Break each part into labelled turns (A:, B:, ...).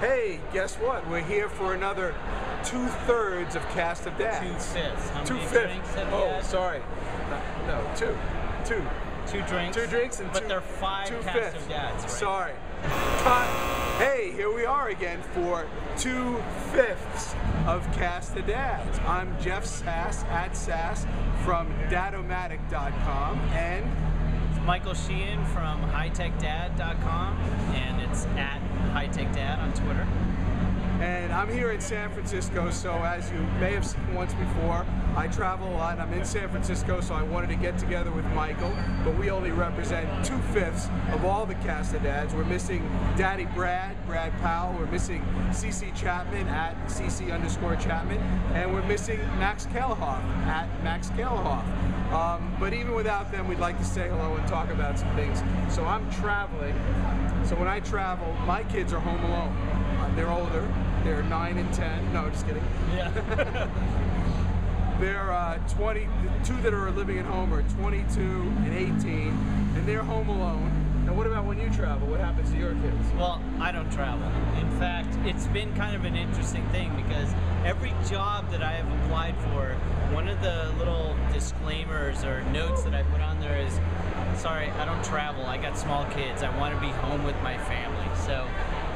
A: Hey, guess what? We're here for another 2/3 of Cast of Dads.
B: 2/5. How many
A: 2/5.
B: drinks have you
A: Oh,
B: had?
A: sorry. No, two.
B: Two drinks.
A: Two drinks and
B: but
A: two.
B: they're 5 Cast
A: 2/5.
B: of Dads, right?
A: Sorry. Hey, here we are again for 2/5 of Cast of Dads. I'm Jeff Sass at Sass from Datomatic.com and
B: Michael Sheehan from hightechdad.com, and it's at hightechdad on Twitter.
A: And I'm here in San Francisco, so as you may have seen once before, I travel a lot. I'm in San Francisco, so I wanted to get together with Michael, but we only represent 2/5 of all the Cast of Dads. We're missing Daddy Brad Powell, we're missing CC Chapman at CC_Chapman, and we're missing Max Kalehoff at Max Kalehoff. But even without them, we'd like to say hello and talk about some things. So I'm traveling, so when I travel, my kids are home alone. They're older. They're 9 and 10. No, just kidding.
B: Yeah.
A: They're 20. The two that are living at home are 22 and 18, and they're home alone. Now, what about when you travel? What happens to your kids?
B: Well, I don't travel. In fact, it's been kind of an interesting thing because every job that I have applied for, one of the little disclaimers or notes that I put on there is, sorry, I don't travel. I got small kids. I want to be home with my family. So,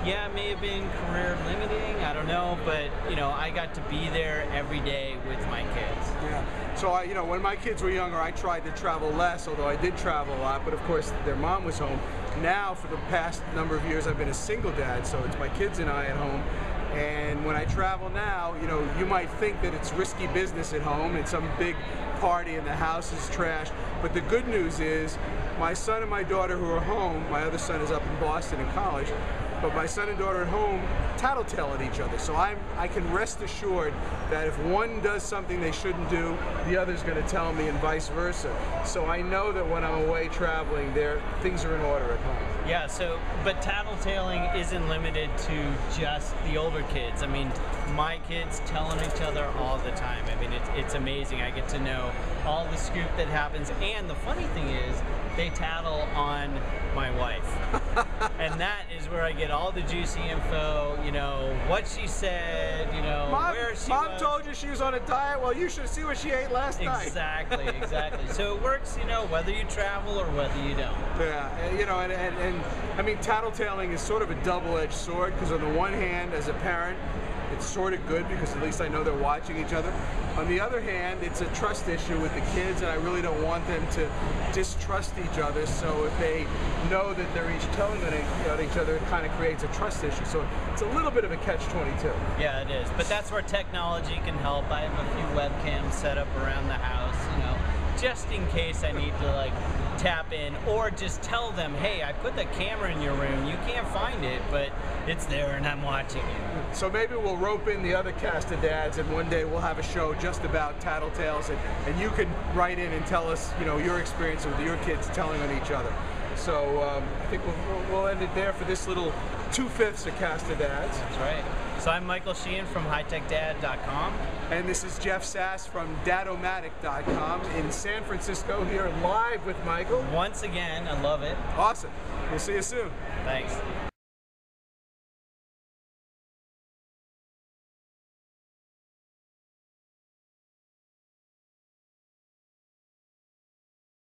B: yeah, it may have been career limiting, I don't know, but you know, I got to be there every day with my kids.
A: Yeah. So when my kids were younger, I tried to travel less, although I did travel a lot, but of course their mom was home. Now, for the past number of years, I've been a single dad, so it's my kids and I at home. And when I travel now, you might think that it's risky business at home and some big party and the house is trashed. But the good news is, my son and my daughter who are home, my other son is up in Boston in college, but my son and daughter at home tattletale at each other. So I can rest assured that if one does something they shouldn't do, the other's going to tell me and vice versa. So I know that when I'm away traveling, things are in order at home.
B: Yeah, but tattletaling isn't limited to just the older kids. I mean, my kids telling each other all the time. I mean, it's amazing. I get to know all the scoop that happens. And the funny thing is, they tattle on my wife. And that is where I get all the juicy info, what she said, where she
A: Mom
B: was.
A: told you she was on a diet. Well, you should see what she ate last night.
B: Exactly. So it works, whether you travel or whether you don't.
A: Yeah, and I mean, tattletaling is sort of a double-edged sword, because on the one hand, as a parent, it's sort of good because at least I know they're watching each other. On the other hand, it's a trust issue with the kids, and I really don't want them to distrust each other. So if they know that they're each telling on each other, it kind of creates a trust issue. So it's a little bit of a catch-22.
B: Yeah, it is. But that's where technology can help. I have a few webcams set up around the house, just in case I need to tap in, or just tell them, hey, I put the camera in your room, you can't find it, but it's there and I'm watching you.
A: So maybe we'll rope in the other Cast of Dads, and one day we'll have a show just about tattletales, and you can write in and tell us your experience with your kids telling on each other. So I think we'll end it there for this little 2/5 of Cast of Dads.
B: That's right. So I'm Michael Sheehan from hightechdad.com.
A: And this is Jeff Sass from Datomatic.com in San Francisco, here live with Michael.
B: Once again, I love it.
A: Awesome. We'll see you soon.
B: Thanks.